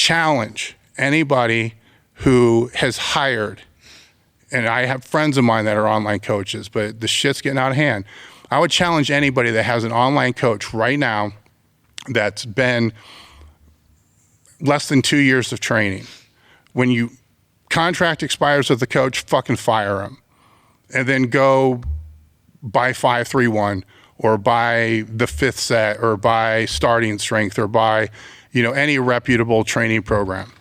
challenge anybody who has hired, and I have friends of mine that are online coaches, but the shit's getting out of hand. I would challenge anybody that has an online coach right now that's been less than 2 years of training. When you contract expires with the coach, fucking fire him. And then go buy 531 or buy the fifth set or buy starting strength or buy, any reputable training program.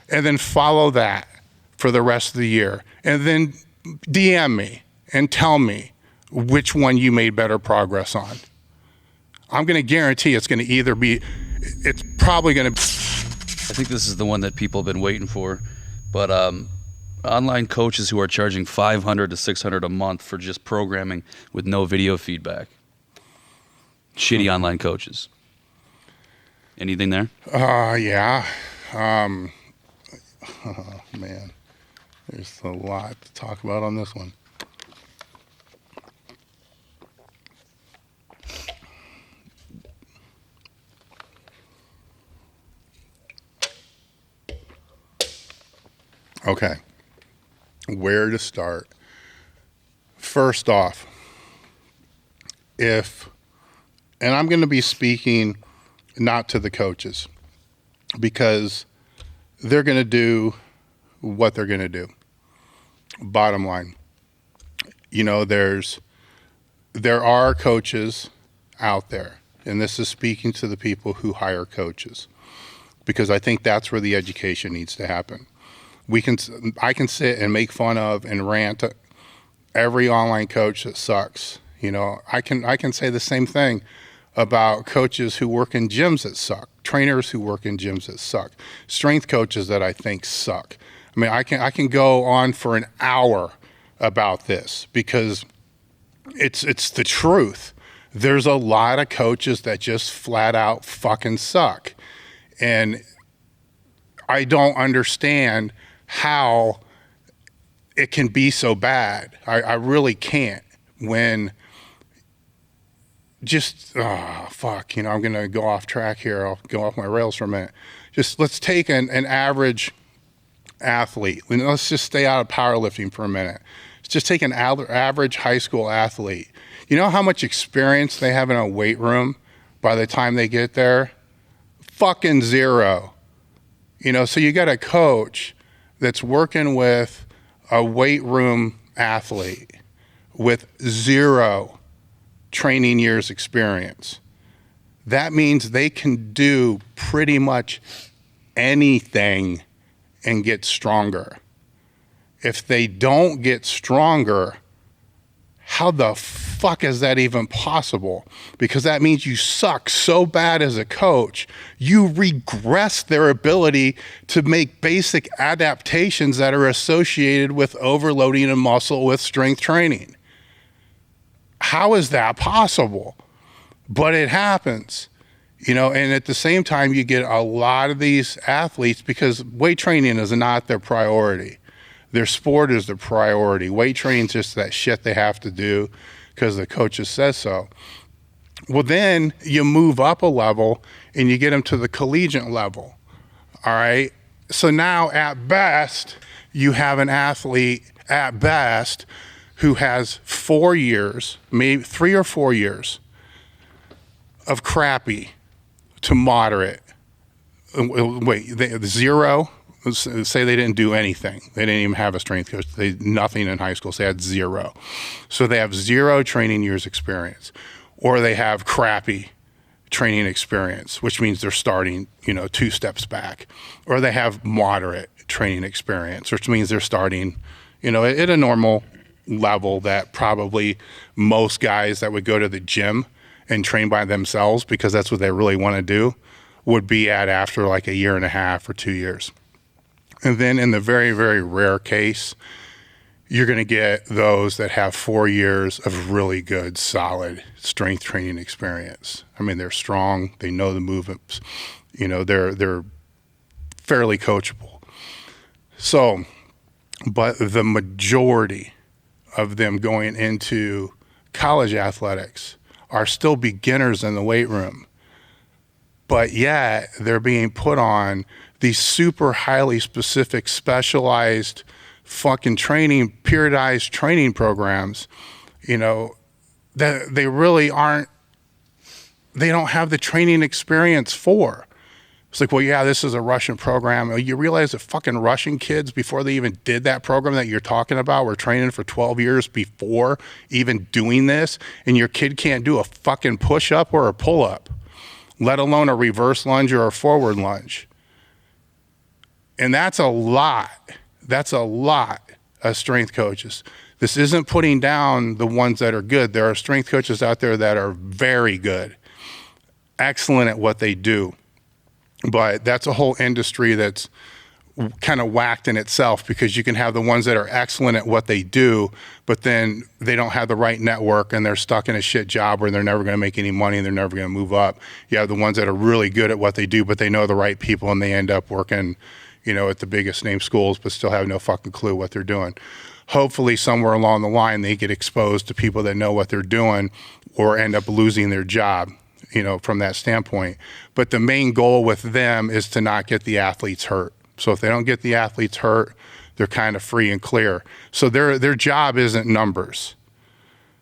And then follow that for the rest of the year. And then DM me and tell me which one you made better progress on. I'm going to guarantee it's going to it's probably going to. I think this is the one that people have been waiting for, but online coaches who are charging $500 to $600 a month for just programming with no video feedback. Shitty online coaches. Anything there? Yeah. Oh, man. There's a lot to talk about on this one. Okay. Where to start? First off, and I'm going to be speaking not to the coaches, because they're going to do what they're going to do. Bottom line, there are coaches out there, and this is speaking to the people who hire coaches, because I think that's where the education needs to happen. I can sit and make fun of and rant at every online coach that sucks. I can say the same thing about coaches who work in gyms that suck, trainers who work in gyms that suck, strength coaches that I think suck. I mean, I can go on for an hour about this, because it's the truth. There's a lot of coaches that just flat out fucking suck. And I don't understand how it can be so bad. I really can't. When fuck, I'm going to go off track here. I'll go off my rails for a minute. Just let's take an average athlete. Let's just stay out of powerlifting for a minute. Let's just take an average high school athlete. You know how much experience they have in a weight room by the time they get there? Fucking zero. So you got a coach that's working with a weight room athlete with 0 training years experience. That means they can do pretty much anything and get stronger. If they don't get stronger, how the fuck is that even possible? Because that means you suck so bad as a coach, you regress their ability to make basic adaptations that are associated with overloading a muscle with strength training. How is that possible? But it happens. And at the same time, you get a lot of these athletes, because weight training is not their priority. Their sport is the priority. Weight training is just that shit they have to do because the coaches says so. Well, then you move up a level and you get them to the collegiate level. All right. So now at best, you have an athlete at best who has 4 years, maybe 3 or 4 years of crappy to moderate. Wait, 0? Say they didn't do anything. They didn't even have a strength coach. Nothing in high school. So they had 0. So they have 0 training years experience, or they have crappy training experience, which means they're starting, 2 steps back, or they have moderate training experience, which means they're starting, at a normal level that probably most guys that would go to the gym and train by themselves, because that's what they really want to do, would be at after like a year and a half or 2 years. And then in the very, very rare case, you're going to get those that have 4 years of really good, solid strength training experience. I mean, they're strong. They know the movements. They're fairly coachable. So, but the majority of them going into college athletics are still beginners in the weight room. but yet they're being put on these super highly specific, specialized fucking training, periodized training programs, you know, that they really aren't, they don't have the training experience for. It's like, well, yeah, this is a Russian program. You realize that fucking Russian kids, before they even did that program that you're talking about, were training for 12 years before even doing this, and your kid can't do a fucking push-up or a pull-up, let alone a reverse lunge or a forward lunge. And that's a lot. That's a lot of strength coaches. This isn't putting down the ones that are good. There are strength coaches out there that are very good, excellent at what they do. But that's a whole industry that's kind of whacked in itself, because you can have the ones that are excellent at what they do, but then they don't have the right network and they're stuck in a shit job where they're never going to make any money and they're never going to move up. You have the ones that are really good at what they do, but they know the right people and they end up working, you know, at the biggest name schools, but still have no fucking clue what they're doing. Hopefully somewhere along the line, they get exposed to people that know what they're doing or end up losing their job, you know, from that standpoint. But the main goal with them is to not get the athletes hurt. So if they don't get the athletes hurt, they're kind of free and clear. So their job isn't numbers.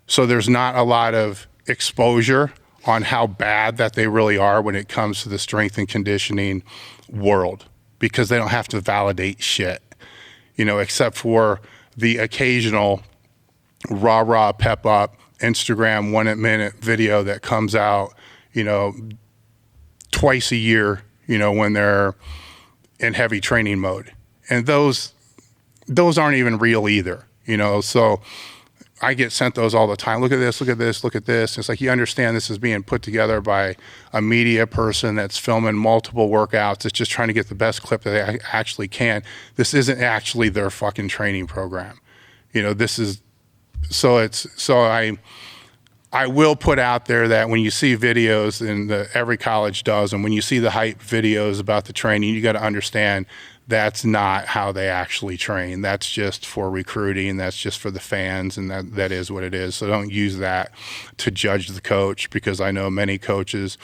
So there's not a lot of exposure on how bad that they really are when it comes to the strength and conditioning world, because they don't have to validate shit, you know, except for the occasional rah-rah pep up Instagram 1 minute video that comes out, you know, twice a year, you know, when they're in heavy training mode. And those aren't even real either, you know. So I get sent those all the time. Look at this, look at this, look at this. It's like, you understand this is being put together by a media person that's filming multiple workouts. It's just trying to get the best clip that they actually can. This isn't actually their fucking training program. You know, this is, so I will put out there that when you see videos, and every college does, and when you see the hype videos about the training, you got to understand that's not how they actually train. That's just for recruiting. That's just for the fans, and that is what it is. So don't use that to judge the coach, because I know many coaches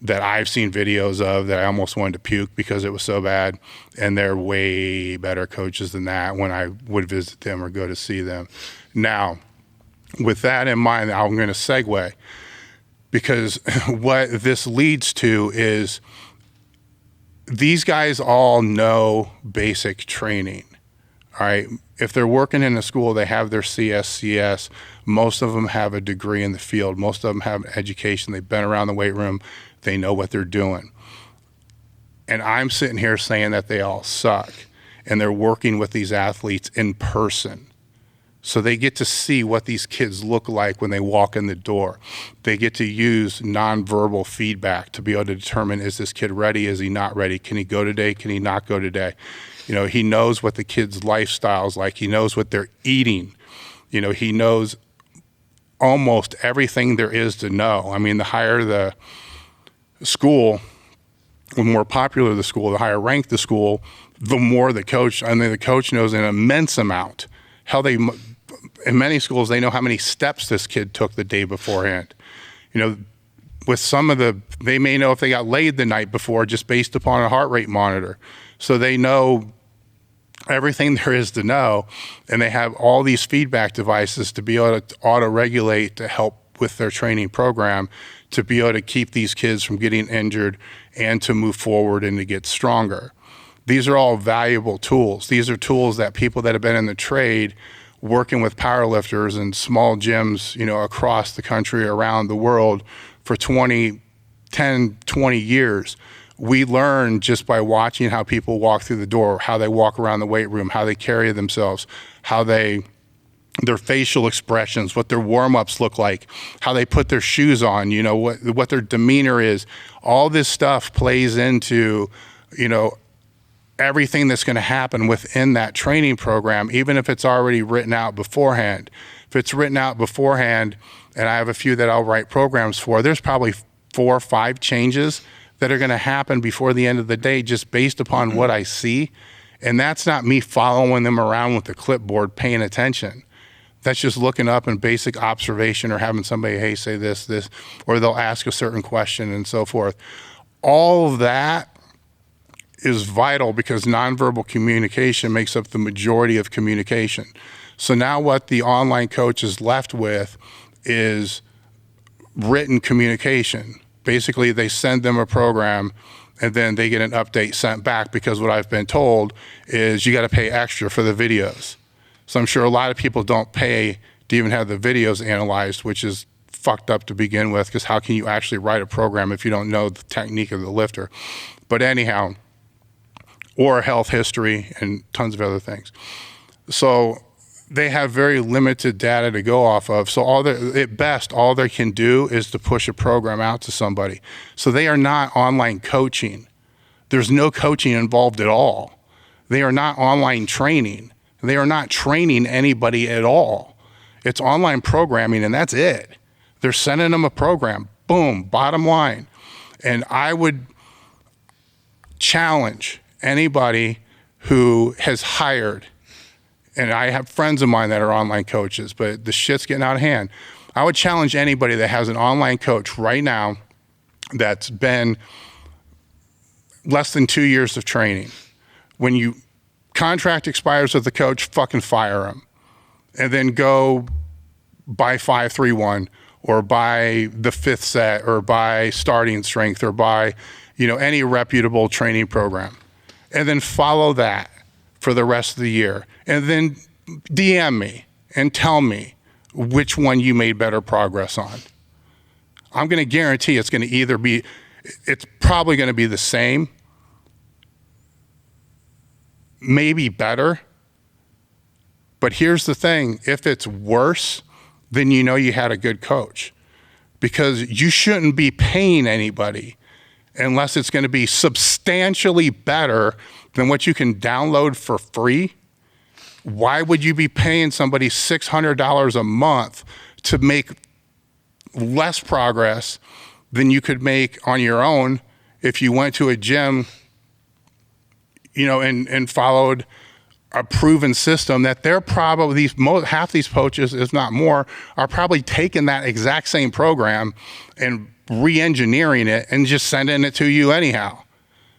that I've seen videos of that I almost wanted to puke because it was so bad, and they're way better coaches than that when I would visit them or go to see them. Now, with that in mind, I'm going to segue, because what this leads to is these guys all know basic training, all right? If they're working in a school, they have their CSCS. Most of them have a degree in the field. Most of them have an education. They've been around the weight room. They know what they're doing. And I'm sitting here saying that they all suck, and they're working with these athletes in person. So they get to see what these kids look like when they walk in the door. They get to use nonverbal feedback to be able to determine, is this kid ready? Is he not ready? Can he go today? Can he not go today? You know, he knows what the kid's lifestyle is like. He knows what they're eating. You know, he knows almost everything there is to know. I mean, the higher the school, the more popular the school, the higher ranked the school, the more the coach, I mean, the coach knows an immense amount. How they, in many schools, they know how many steps this kid took the day beforehand. You know, with some of they may know if they got laid the night before just based upon a heart rate monitor. So they know everything there is to know, and they have all these feedback devices to be able to auto-regulate to help with their training program, to be able to keep these kids from getting injured and to move forward and to get stronger. These are all valuable tools. These are tools that people that have been in the trade working with powerlifters in small gyms, you know, across the country, around the world for 10, 20 years. We learn just by watching how people walk through the door, how they walk around the weight room, how they carry themselves, how their facial expressions, what their warm-ups look like, how they put their shoes on, you know, what their demeanor is. All this stuff plays into, you know, everything that's going to happen within that training program, even if it's already written out beforehand. If it's written out beforehand, and I have a few that I'll write programs for, there's probably 4 or 5 changes that are going to happen before the end of the day just based upon what I see. And that's not me following them around with the clipboard paying attention. That's just looking up in basic observation or having somebody, hey, say this, or they'll ask a certain question and so forth. All of that is vital because nonverbal communication makes up the majority of communication. So now what the online coach is left with is written communication. Basically, they send them a program and then they get an update sent back, because what I've been told is you got to pay extra for the videos. So I'm sure a lot of people don't pay to even have the videos analyzed, which is fucked up to begin with, because how can you actually write a program if you don't know the technique of the lifter? But anyhow, or health history and tons of other things. So they have very limited data to go off of. So at best, all they can do is to push a program out to somebody. So they are not online coaching. There's no coaching involved at all. They are not online training. They are not training anybody at all. It's online programming, and that's it. They're sending them a program. Boom, bottom line. And I would challenge anybody who has hired, and I have friends of mine that are online coaches, but the shit's getting out of hand. I would challenge anybody that has an online coach right now that's been less than 2 years of training. When you contract expires with the coach, fucking fire him. And then go buy 531 or buy the fifth set or buy starting strength or buy, any reputable training program. And then follow that for the rest of the year. And then DM me and tell me which one you made better progress on. I'm going to guarantee it's probably going to be the same, maybe better. But here's the thing, if it's worse, then you had a good coach, because you shouldn't be paying anybody unless it's going to be substantially better than what you can download for free. Why would you be paying somebody $600 a month to make less progress than you could make on your own if you went to a gym, and followed a proven system that they're probably, half these coaches, if not more, are probably taking that exact same program and re-engineering it and just sending it to you anyhow.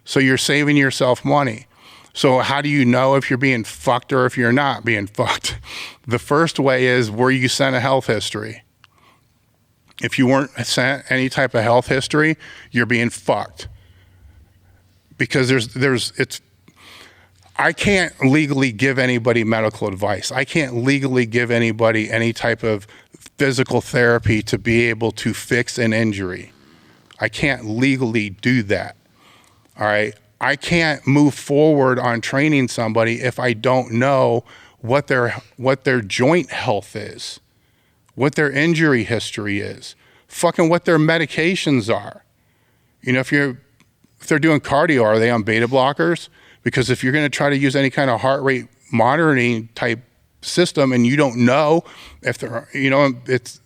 So you're saving yourself money. So how do you know if you're being fucked or if you're not being fucked? The first way is, were you sent a health history? If you weren't sent any type of health history, you're being fucked. Because I can't legally give anybody medical advice. I can't legally give anybody any type of physical therapy to be able to fix an injury. I can't legally do that. All right. I can't move forward on training somebody if I don't know what their joint health is, what their injury history is, fucking what their medications are. If they're doing cardio, are they on beta blockers? Because if you're going to try to use any kind of heart rate monitoring type system and you don't know if they're,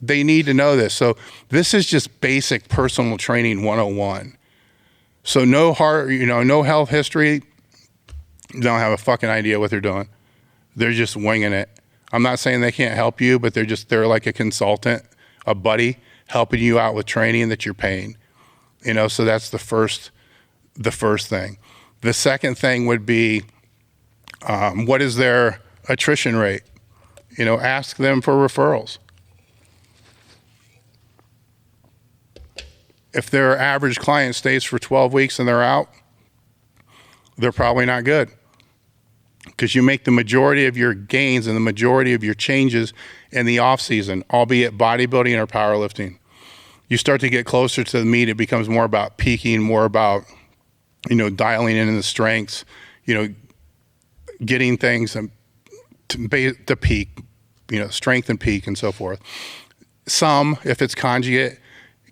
they need to know this. So this is just basic personal training 101. So no health history, don't have a fucking idea what they're doing. They're just winging it. I'm not saying they can't help you, but they're like a consultant, a buddy helping you out with training that you're paying. So that's the first thing. The second thing would be, what is their attrition rate? Ask them for referrals. If their average client stays for 12 weeks and they're out, they're probably not good. Because you make the majority of your gains and the majority of your changes in the off season, albeit bodybuilding or powerlifting. You start to get closer to the meet, it becomes more about peaking, more about dialing in the strengths, getting things to peak, strength and peak and so forth. Some, if it's conjugate,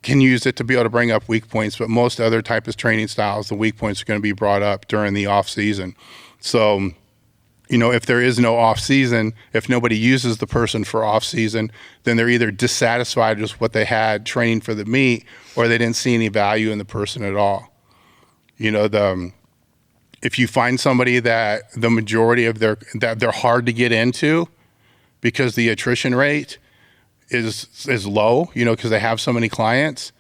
can use it to be able to bring up weak points, but most other type of training styles, the weak points are going to be brought up during the off season. So, if there is no off season, if nobody uses the person for off season, then they're either dissatisfied with what they had training for the meet, or they didn't see any value in the person at all. If you find somebody that the majority of that they're hard to get into because the attrition rate is low, because they have so many clients,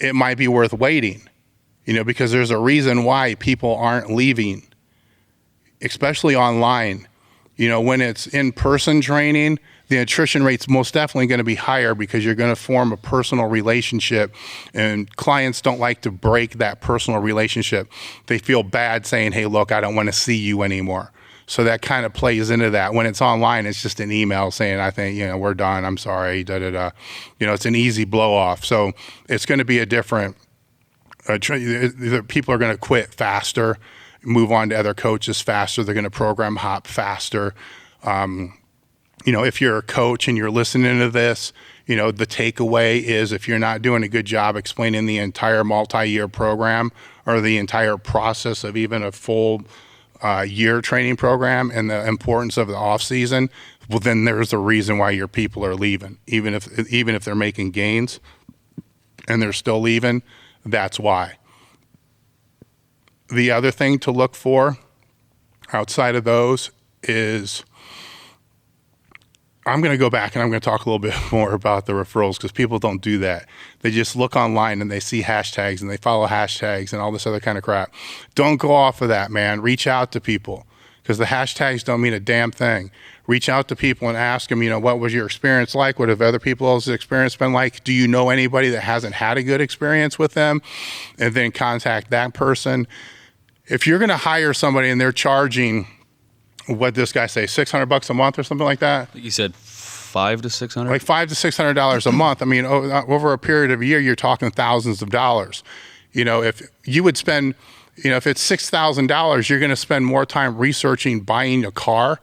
it might be worth waiting. because there's a reason why people aren't leaving, especially online. When it's in-person training, the attrition rate's most definitely going to be higher because you're going to form a personal relationship, and clients don't like to break that personal relationship. They feel bad saying, hey, look, I don't want to see you anymore. So that kind of plays into that. When it's online, it's just an email saying, I think, we're done. I'm sorry, da-da-da. It's an easy blow off. So it's going to be a different, people are going to quit faster, move on to other coaches faster. They're going to program hop faster. If you're a coach and you're listening to this, the takeaway is if you're not doing a good job explaining the entire multi-year program or the entire process of even a full year training program and the importance of the off season, well, then there's a reason why your people are leaving. Even if they're making gains and they're still leaving, that's why. The other thing to look for outside of those is, I'm going to go back and I'm going to talk a little bit more about the referrals because people don't do that. They just look online and they see hashtags and they follow hashtags and all this other kind of crap. Don't go off of that, man. Reach out to people because the hashtags don't mean a damn thing. Reach out to people and ask them, what was your experience like? What have other people's experience been like? Do you know anybody that hasn't had a good experience with them? And then contact that person. If you're going to hire somebody and they're charging, what this guy say, $600 a month or something like that? I think you said $500 to $600. Like $500 to $600 a month. I mean, over a period of a year, you're talking thousands of dollars. If you would spend, if it's $6,000, you're going to spend more time researching buying a car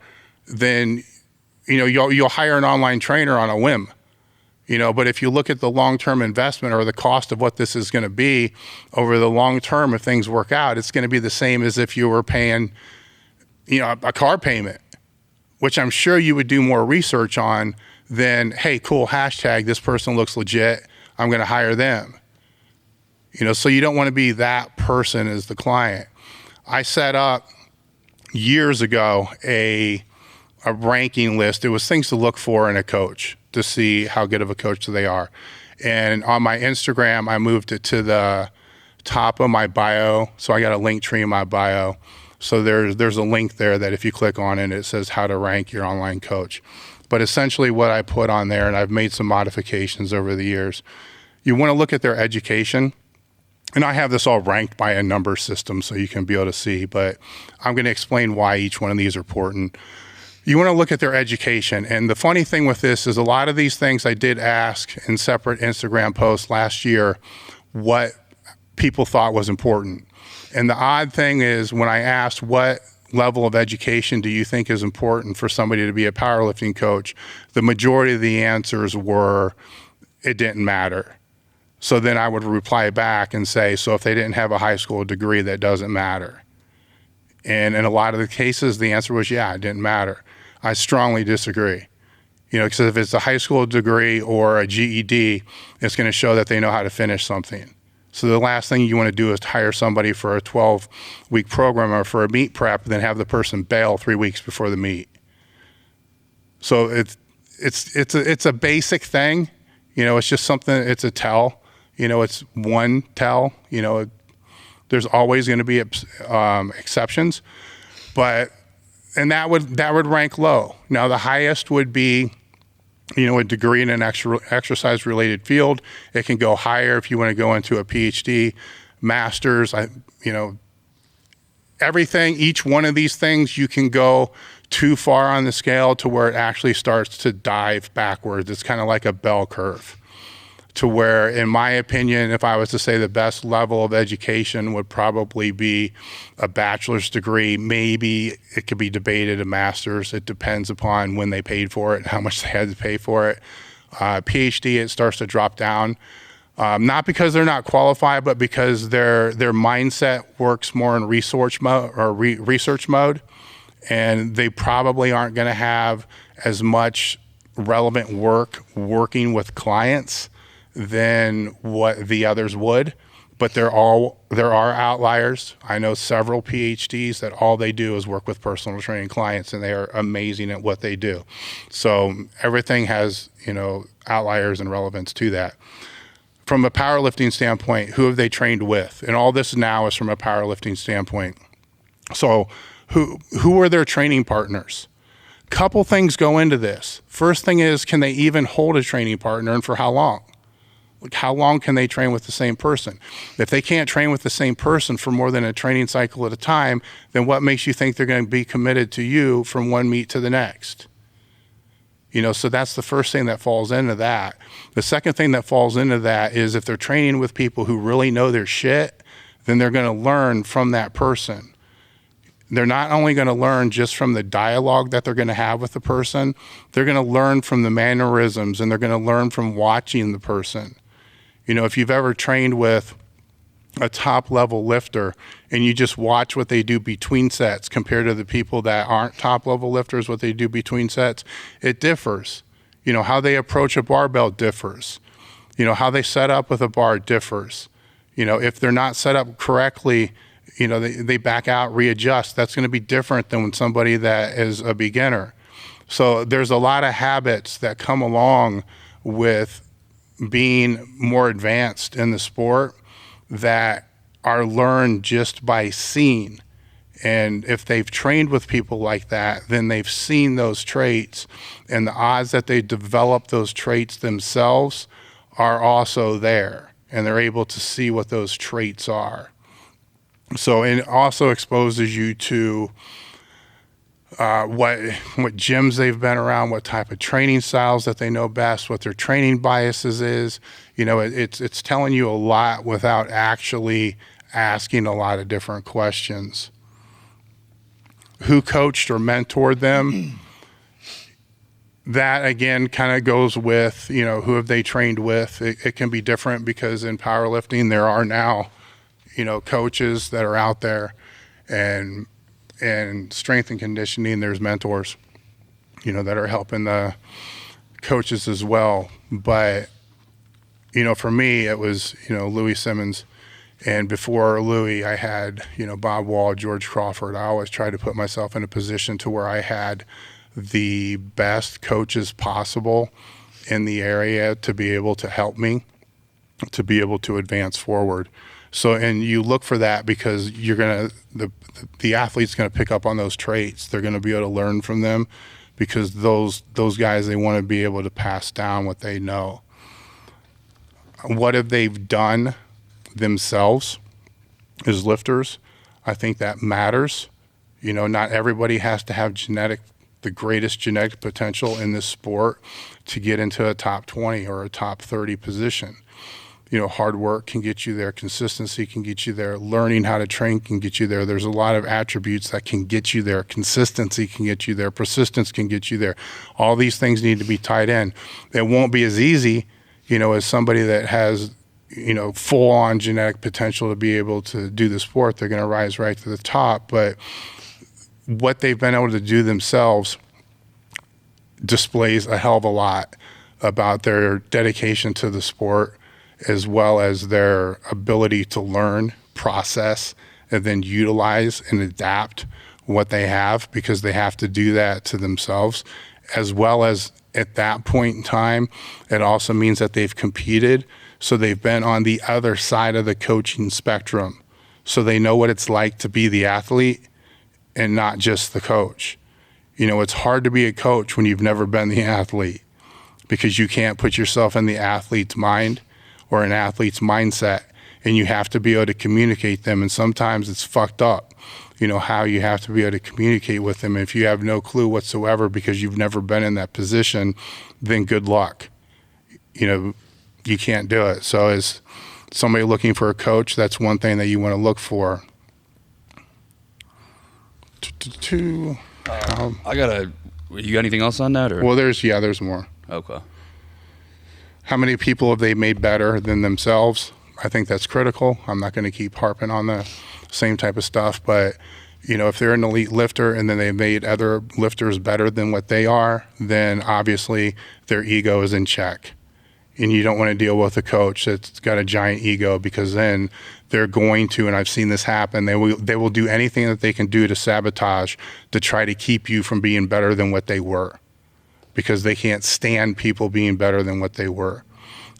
than, you'll hire an online trainer on a whim. But if you look at the long-term investment or the cost of what this is going to be over the long term, if things work out, it's going to be the same as if you were paying, a car payment, which I'm sure you would do more research on than, hey, cool, hashtag, this person looks legit, I'm going to hire them. So you don't want to be that person as the client. I set up years ago a ranking list. It was things to look for in a coach to see how good of a coach they are. And on my Instagram, I moved it to the top of my bio. So I got a link tree in my bio. So there's a link there that if you click on it, it says how to rank your online coach. But essentially what I put on there, and I've made some modifications over the years, you want to look at their education. And I have this all ranked by a number system so you can be able to see, but I'm going to explain why each one of these are important. You want to look at their education. And the funny thing with this is a lot of these things I did ask in separate Instagram posts last year what people thought was important. And the odd thing is when I asked what level of education do you think is important for somebody to be a powerlifting coach, the majority of the answers were it didn't matter. So then I would reply back and say, so if they didn't have a high school degree, that doesn't matter. And in a lot of the cases, the answer was, yeah, it didn't matter. I strongly disagree. Because if it's a high school degree or a GED, it's going to show that they know how to finish something. So the last thing you want to do is hire somebody for a 12-week program or for a meet prep, and then have the person bail 3 weeks before the meet. So it's a basic thing. It's just something. It's a tell. It's one tell. There's always going to be exceptions, and that would rank low. Now the highest would be, a degree in an exercise related field. It can go higher if you want to go into a PhD, master's. Everything. Each one of these things you can go too far on the scale to where it actually starts to dive backwards. It's kind of like a bell curve. To where, in my opinion, if I was to say the best level of education would probably be a bachelor's degree. Maybe it could be debated a master's. It depends upon when they paid for it and how much they had to pay for it. PhD, it starts to drop down. Not because they're not qualified, but because their mindset works more in research mode, and they probably aren't going to have as much relevant work working with clients than what the others would, but there are outliers. I know several PhDs that all they do is work with personal training clients, and they are amazing at what they do. So everything has, outliers and relevance to that. from a powerlifting standpoint, who have they trained with? And all this now is from a powerlifting standpoint. So who are their training partners? Couple things go into this. First thing is, can they even hold a training partner, and for how long? Like, how long can they train with the same person? If they can't train with the same person for more than a training cycle at a time, then what makes you think they're going to be committed to you from one meet to the next? So that's the first thing that falls into that. The second thing that falls into that is, if they're training with people who really know their shit, then they're going to learn from that person. They're not only going to learn just from the dialogue that they're going to have with the person, they're going to learn from the mannerisms, and they're going to learn from watching the person. If you've ever trained with a top level lifter and you just watch what they do between sets compared to the people that aren't top level lifters, what they do between sets, it differs. How they approach a barbell differs. How they set up with a bar differs. If they're not set up correctly, they back out, readjust. That's going to be different than when somebody that is a beginner. So there's a lot of habits that come along with being more advanced in the sport that are learned just by seeing. And if they've trained with people like that, then they've seen those traits, and the odds that they develop those traits themselves are also there, and they're able to see what those traits are. So it also exposes you to what gyms they've been around, what type of training styles that they know best, what their training biases is. It's telling you a lot without actually asking a lot of different questions. Who coached or mentored them? That again kind of goes with, who have they trained with? It can be different because in powerlifting there are now, coaches that are out there, and strength and conditioning, there's mentors, that are helping the coaches as well. But, for me, it was, Louis Simmons. And before Louis, I had, Bob Wall, George Crawford. I always tried to put myself in a position to where I had the best coaches possible in the area to be able to help me, to be able to advance forward. So, and you look for that because the athlete's going to pick up on those traits. They're going to be able to learn from them because those guys, they want to be able to pass down what they know. What have they done themselves as lifters? I think that matters. Not everybody has to have the greatest genetic potential in this sport to get into a top 20 or a top 30 position. Hard work can get you there. Consistency can get you there. Learning how to train can get you there. There's a lot of attributes that can get you there. Consistency can get you there. Persistence can get you there. All these things need to be tied in. It won't be as easy, as somebody that has, full-on genetic potential to be able to do the sport. They're going to rise right to the top. But what they've been able to do themselves displays a hell of a lot about their dedication to the sport, as well as their ability to learn, process, and then utilize and adapt what they have, because they have to do that to themselves, as well as at that point in time, it also means that they've competed. So they've been on the other side of the coaching spectrum. So they know what it's like to be the athlete and not just the coach. It's hard to be a coach when you've never been the athlete, because you can't put yourself in the athlete's mind or an athlete's mindset, and you have to be able to communicate them. And sometimes it's fucked up, how you have to be able to communicate with them. If you have no clue whatsoever because you've never been in that position, then good luck. You can't do it. So as somebody looking for a coach, that's one thing that you want to look for. You got anything else on that? Or? Well, there's more. Okay. How many people have they made better than themselves? I think that's critical. I'm not going to keep harping on the same type of stuff, but if they're an elite lifter and then they made other lifters better than what they are, then obviously their ego is in check. And you don't want to deal with a coach that's got a giant ego, because then they're going to, and I've seen this happen, they will do anything that they can do to sabotage, to try to keep you from being better than what they were, because they can't stand people being better than what they were.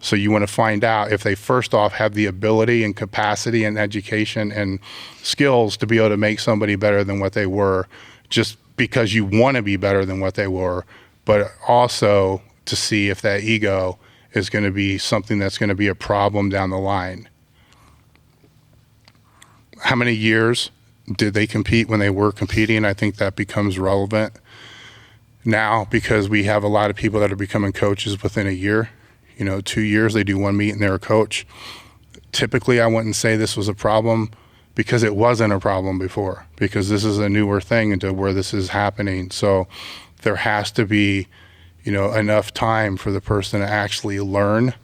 So you want to find out if they first off have the ability and capacity and education and skills to be able to make somebody better than what they were, just because you want to be better than what they were, but also to see if that ego is going to be something that's going to be a problem down the line. How many years did they compete when they were competing? I think that becomes relevant now, because we have a lot of people that are becoming coaches within a year. 2 years, they do one meet and they're a coach. Typically, I wouldn't say this was a problem, because it wasn't a problem before, because this is a newer thing into where this is happening. So there has to be, enough time for the person to actually learn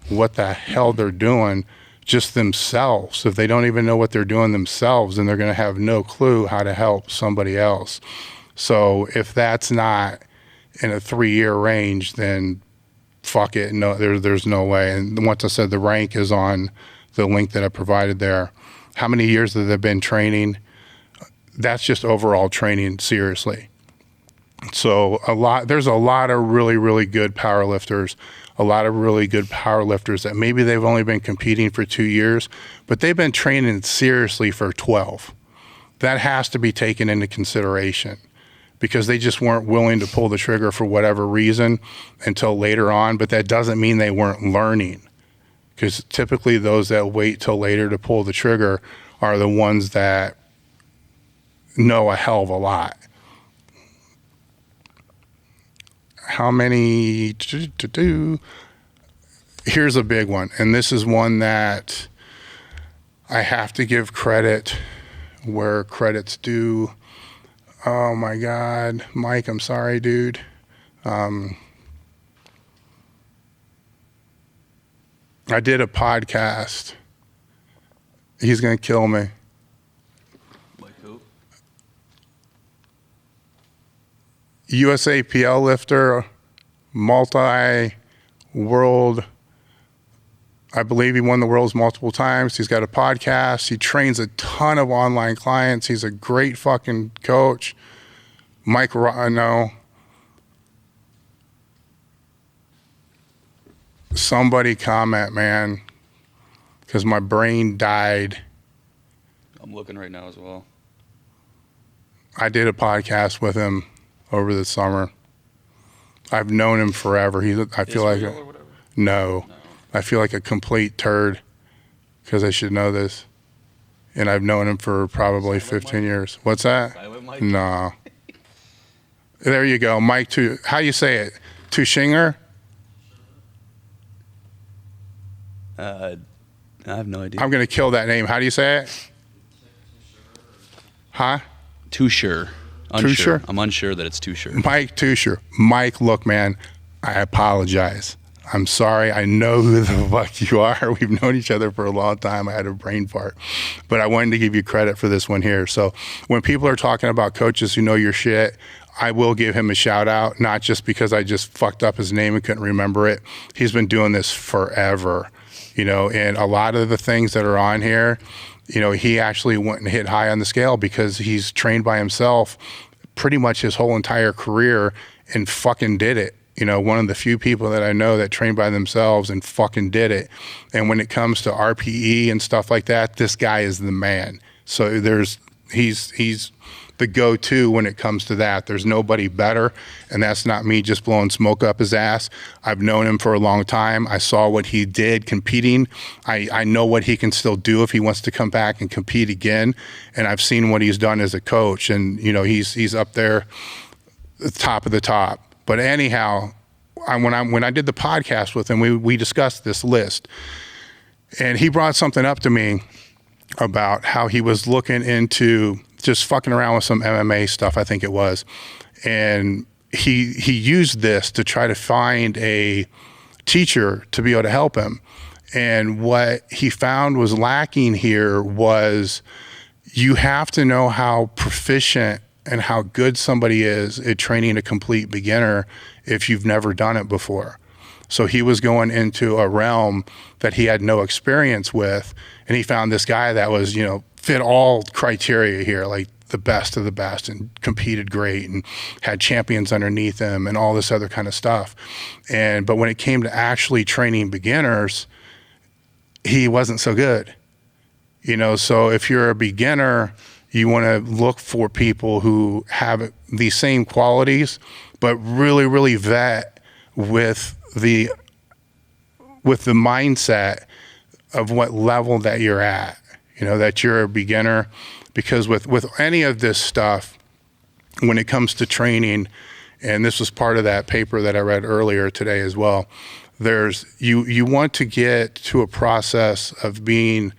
what the hell they're doing just themselves. If they don't even know what they're doing themselves, then they're going to have no clue how to help somebody else. So if that's not in a 3-year range, then fuck it. No, there's no way. And once I said, the rank is on the link that I provided there. How many years have they been training? That's just overall training, seriously. So there's a lot of really, really good powerlifters, that maybe they've only been competing for 2 years, but they've been training seriously for 12. That has to be taken into consideration, because they just weren't willing to pull the trigger for whatever reason until later on. But that doesn't mean they weren't learning, because typically those that wait till later to pull the trigger are the ones that know a hell of a lot. How many? Here's a big one, and this is one that I have to give credit where credit's due. Oh my God, Mike, I'm sorry, dude. I did a podcast. He's going to kill me. Like who? USAPL lifter, multi-world. I believe he won the worlds multiple times. He's got a podcast. He trains a ton of online clients. He's a great fucking coach. Mike, no. Somebody comment, man, because my brain died. I'm looking right now as well. I did a podcast with him over the summer. I've known him forever. I feel like no. I feel like a complete turd, because I should know this. And I've known him for probably 15 years. What's that? Mike? No. There you go. Mike, how you say it? Tushinger? I have no idea. I'm going to kill that name. How do you say it? Huh? Too sure. Unsure? I'm unsure that it's too sure. Mike Tusher. Mike, look, man, I apologize. I'm sorry. I know who the fuck you are. We've known each other for a long time. I had a brain fart. But I wanted to give you credit for this one here. So when people are talking about coaches who know your shit, I will give him a shout out, not just because I just fucked up his name and couldn't remember it. He's been doing this forever, and a lot of the things that are on here, he actually went and hit high on the scale because he's trained by himself pretty much his whole entire career and fucking did it. One of the few people that I know that trained by themselves and fucking did it. And when it comes to RPE and stuff like that, this guy is the man. So he's the go-to when it comes to that. There's nobody better, and that's not me just blowing smoke up his ass. I've known him for a long time. I saw what he did competing. I know what he can still do if he wants to come back and compete again, and I've seen what he's done as a coach, and he's up there, the top of the top. But anyhow, when I did the podcast with him, we discussed this list, and he brought something up to me about how he was looking into just fucking around with some MMA stuff, I think it was. And he used this to try to find a teacher to be able to help him. And what he found was lacking here was you have to know how proficient and how good somebody is at training a complete beginner if you've never done it before. So he was going into a realm that he had no experience with, and he found this guy that was, fit all criteria here. Like the best of the best and competed great and had champions underneath him and all this other kind of stuff. But when it came to actually training beginners, he wasn't so good. So if you're a beginner, you want to look for people who have these same qualities, but really, really vet with the mindset of what level that you're at, that you're a beginner. Because with any of this stuff, when it comes to training, and this was part of that paper that I read earlier today as well, you want to get to a process of being,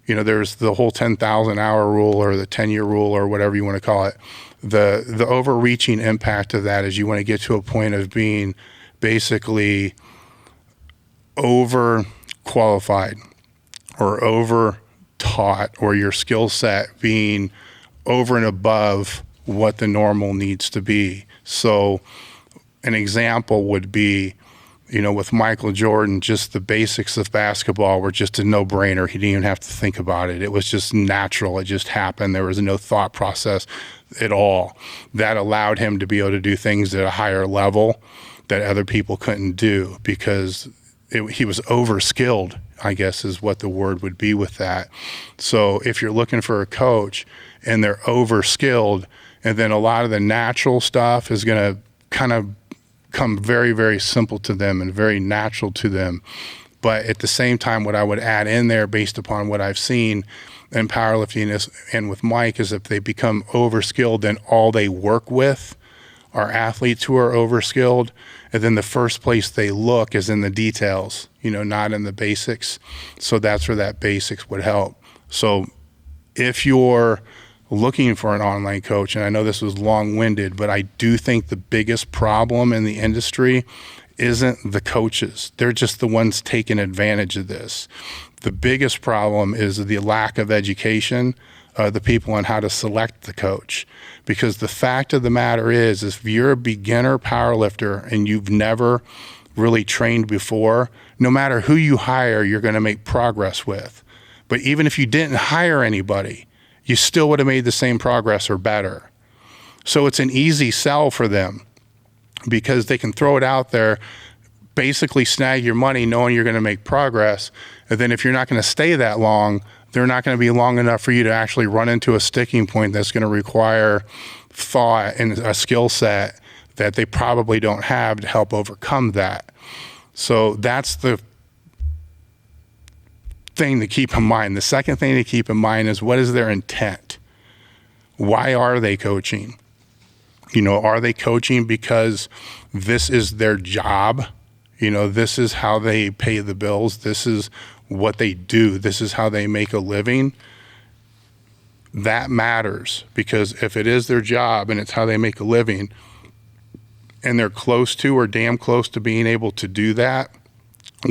there's the whole 10,000 hour rule or the 10-year rule or whatever you want to call it. The overreaching impact of that is you want to get to a point of being basically over qualified or over taught, or your skill set being over and above what the normal needs to be. So an example would be, with Michael Jordan, just the basics of basketball were just a no-brainer. He didn't even have to think about it. It was just natural. It just happened. There was no thought process at all. That allowed him to be able to do things at a higher level that other people couldn't do because he was over-skilled, I guess is what the word would be with that. So if you're looking for a coach and they're over-skilled, and then a lot of the natural stuff is going to kind of come very, very simple to them and very natural to them. But at the same time, what I would add in there based upon what I've seen in powerlifting and with Mike is if they become over-skilled, then all they work with are athletes who are over-skilled. And then the first place they look is in the details, not in the basics. So that's where that basics would help. So if you're looking for an online coach, and I know this was long-winded, but I do think the biggest problem in the industry isn't the coaches. They're just the ones taking advantage of this. The biggest problem is the lack of education of the people on how to select the coach. Because the fact of the matter is if you're a beginner powerlifter and you've never really trained before, no matter who you hire, you're going to make progress with. But even if you didn't hire anybody, you still would have made the same progress or better. So it's an easy sell for them because they can throw it out there, basically snag your money knowing you're going to make progress. And then if you're not going to stay that long, they're not going to be long enough for you to actually run into a sticking point that's going to require thought and a skill set that they probably don't have to help overcome that. So that's the thing to keep in mind. The second thing to keep in mind is what is their intent? Why are they coaching? Are they coaching because this is their job? This is how they pay the bills. This is what they do. This is how they make a living. That matters because if it is their job and it's how they make a living and they're close to or damn close to being able to do that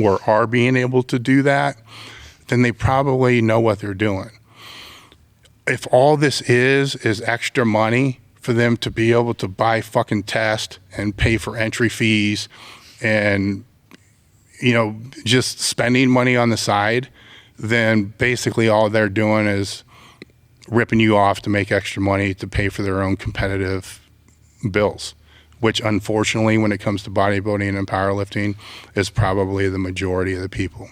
or are being able to do that, then they probably know what they're doing. If all this is extra money for them to be able to buy fucking tests and pay for entry fees and, just spending money on the side, then basically all they're doing is ripping you off to make extra money to pay for their own competitive bills, which unfortunately when it comes to bodybuilding and powerlifting is probably the majority of the people.